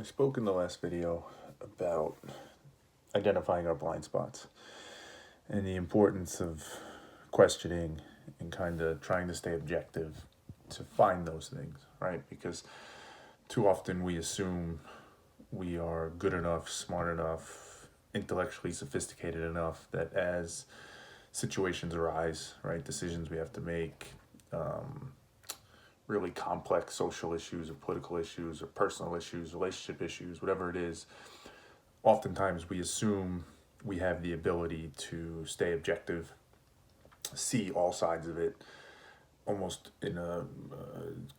spoke in the last video about identifying our blind spots and the importance of questioning and kind of trying to stay objective to find those things, right? Because too often we assume we are good enough, smart enough, intellectually sophisticated enough that as situations arise, right, decisions we have to make, really complex social issues or political issues or personal issues, relationship issues, whatever it is, oftentimes we assume we have the ability to stay objective, see all sides of it, almost in a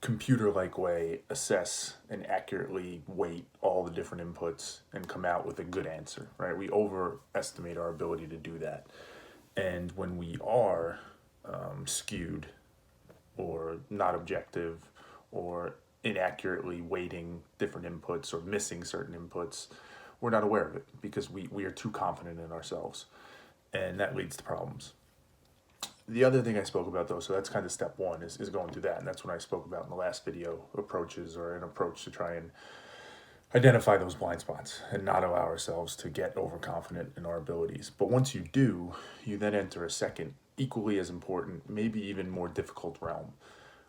computer-like way, assess and accurately weight all the different inputs and come out with a good answer, right? We overestimate our ability to do that. And when we are skewed or not objective or inaccurately weighting different inputs or missing certain inputs, we're not aware of it because we are too confident in ourselves. And that leads to problems. The other thing I spoke about though, so that's kind of step one, is going through that. And that's what I spoke about in the last video, approaches or an approach to try and identify those blind spots and not allow ourselves to get overconfident in our abilities. But once you do, you then enter a second, equally as important, maybe even more difficult realm,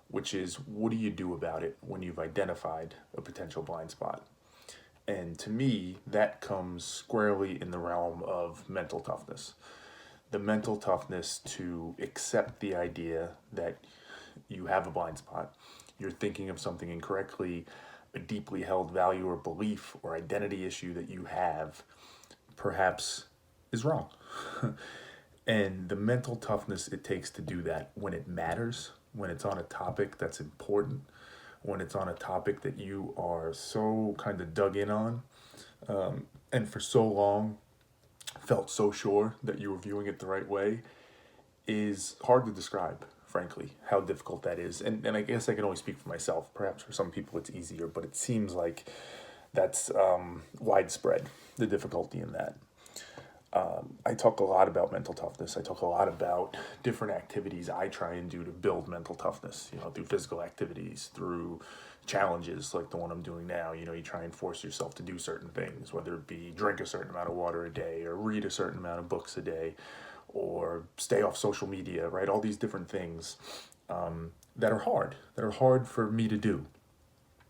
which is what do you do about it when you've identified a potential blind spot? And to me, that comes squarely in the realm of mental toughness. The mental toughness to accept the idea that you have a blind spot, you're thinking of something incorrectly, a deeply held value or belief or identity issue that you have perhaps is wrong. And the mental toughness it takes to do that when it matters, when it's on a topic that's important, when it's on a topic that you are so kind of dug in on, and for so long felt so sure that you were viewing it the right way, is hard to describe, frankly, how difficult that is. And I guess I can only speak for myself. Perhaps for some people it's easier, but it seems like that's widespread, the difficulty in that. I talk a lot about mental toughness. I talk a lot about different activities I try and do to build mental toughness, through physical activities, through challenges like the one I'm doing now. You try and force yourself to do certain things, whether it be drink a certain amount of water a day or read a certain amount of books a day or stay off social media, right? All these different things that are hard for me to do.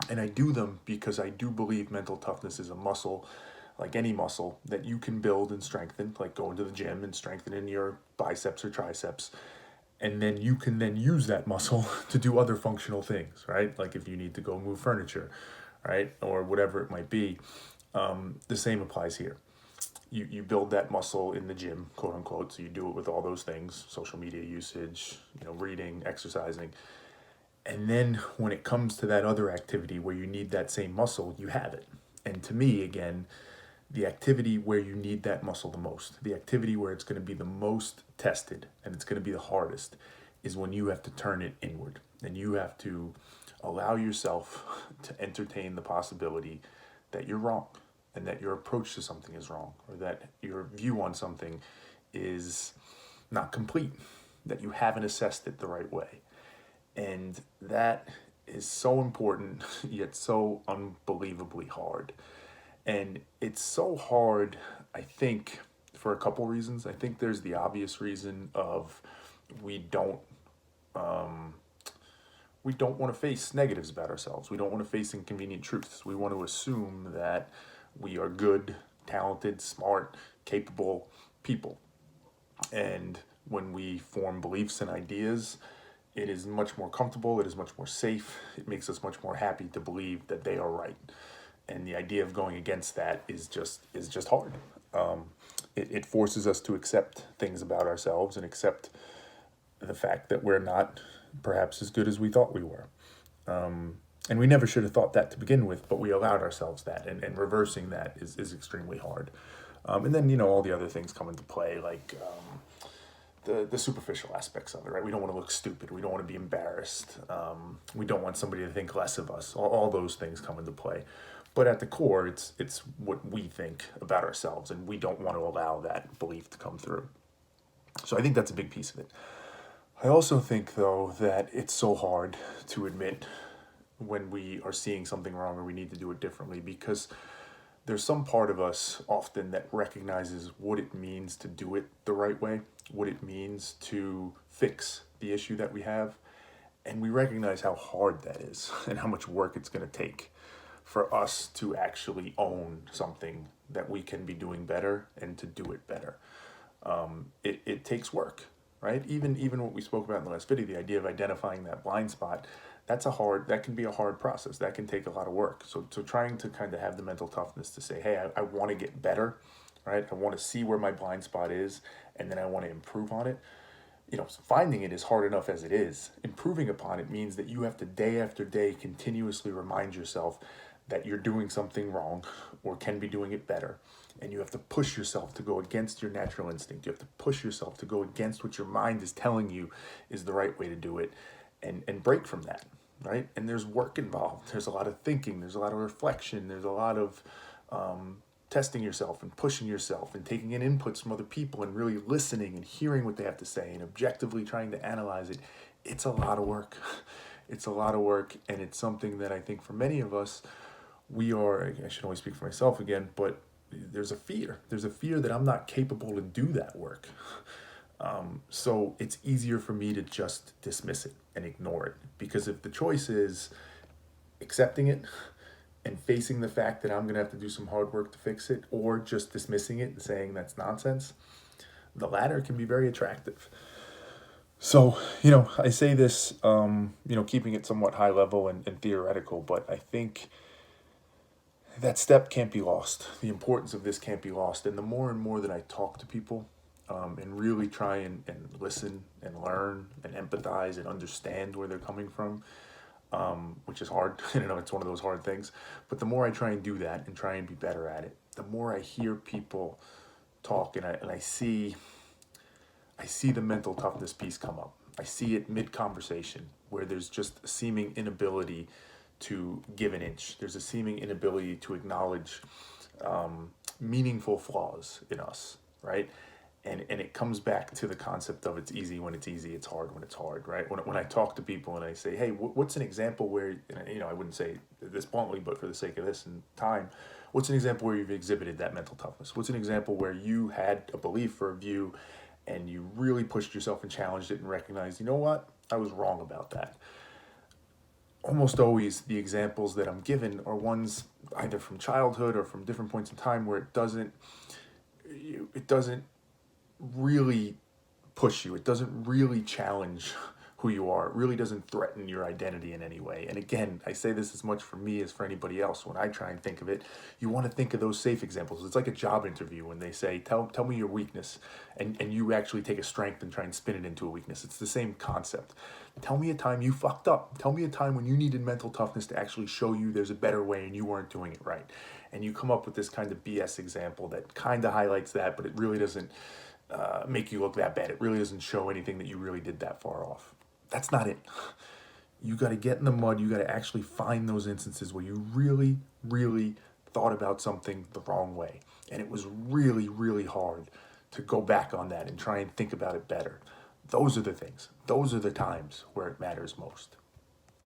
And I do them because I do believe mental toughness is a muscle, like any muscle, that you can build and strengthen, like going to the gym and strengthening your biceps or triceps. And then you can then use that muscle to do other functional things, right? Like if you need to go move furniture, right? Or whatever it might be. The same applies here. You build that muscle in the gym, quote unquote. So you do it with all those things, social media usage, reading, exercising. And then when it comes to that other activity where you need that same muscle, you have it. And to me, again, the activity where you need that muscle the most, the activity where it's going to be the most tested and it's going to be the hardest, is when you have to turn it inward and you have to allow yourself to entertain the possibility that you're wrong and that your approach to something is wrong, or that your view on something is not complete, that you haven't assessed it the right way. And that is so important, yet so unbelievably hard. And it's so hard, I think, for a couple reasons. I think there's the obvious reason of we don't want to face negatives about ourselves. We don't want to face inconvenient truths. We want to assume that we are good, talented, smart, capable people. And when we form beliefs and ideas, it is much more comfortable, it is much more safe, it makes us much more happy to believe that they are right. And the idea of going against that is just hard. It forces us to accept things about ourselves and accept the fact that we're not perhaps as good as we thought we were. And we never should have thought that to begin with, but we allowed ourselves that, and reversing that is extremely hard. And then, all the other things come into play, like the superficial aspects of it, right? We don't want to look stupid. We don't want to be embarrassed. We don't want somebody to think less of us. All those things come into play. But at the core, it's what we think about ourselves, and we don't want to allow that belief to come through. So I think that's a big piece of it. I also think, though, that it's so hard to admit when we are seeing something wrong or we need to do it differently, because there's some part of us often that recognizes what it means to do it the right way, what it means to fix the issue that we have. And we recognize how hard that is and how much work it's going to take for us to actually own something that we can be doing better and to do it better. It takes work, right? Even what we spoke about in the last video, the idea of identifying that blind spot, that can be a hard process. That can take a lot of work. So trying to kind of have the mental toughness to say, hey, I want to get better, right? I want to see where my blind spot is, and then I want to improve on it. Finding it is hard enough as it is. Improving upon it means that you have to day after day continuously remind yourself that you're doing something wrong or can be doing it better. And you have to push yourself to go against your natural instinct. You have to push yourself to go against what your mind is telling you is the right way to do it, and break from that, right? And there's work involved. There's a lot of thinking. There's a lot of reflection. There's a lot of testing yourself and pushing yourself and taking in inputs from other people and really listening and hearing what they have to say and objectively trying to analyze it. It's a lot of work. It's a lot of work, and it's something that I think for many of us, I should only speak for myself again, but there's a fear. There's a fear that I'm not capable to do that work. So it's easier for me to just dismiss it and ignore it, because if the choice is accepting it and facing the fact that I'm going to have to do some hard work to fix it, or just dismissing it and saying that's nonsense, the latter can be very attractive. So, I say this, keeping it somewhat high level and theoretical, but I think that step can't be lost. The importance of this can't be lost. And the more and more that I talk to people and really try and listen and learn and empathize and understand where they're coming from, which is hard. It's one of those hard things. But the more I try and do that and try and be better at it, the more I hear people talk and I see the mental toughness piece come up. I see it mid-conversation where there's just a seeming inability to give an inch. There's a seeming inability to acknowledge meaningful flaws in us, right? And it comes back to the concept of it's easy when it's easy, it's hard when it's hard, right? When I talk to people and I say, hey, what's an example where, I wouldn't say this bluntly, but for the sake of this and time, what's an example where you've exhibited that mental toughness? What's an example where you had a belief or a view and you really pushed yourself and challenged it and recognized, you know what, I was wrong about that? Almost always the examples that I'm given are ones either from childhood or from different points in time where it doesn't really push you. It doesn't really challenge who you are. It really doesn't threaten your identity in any way. And again, I say this as much for me as for anybody else. When I try and think of it, you want to think of those safe examples. It's like a job interview when they say, tell me your weakness, and you actually take a strength and try and spin it into a weakness. It's the same concept. Tell me a time you fucked up. Tell me a time when you needed mental toughness to actually show you there's a better way and you weren't doing it right. And you come up with this kind of BS example that kind of highlights that, but it really doesn't make you look that bad. It really doesn't show anything that you really did that far off. That's not it. You got to get in the mud. You got to actually find those instances where you really, really thought about something the wrong way. And it was really, really hard to go back on that and try and think about it better. Those are the things. Those are the times where it matters most.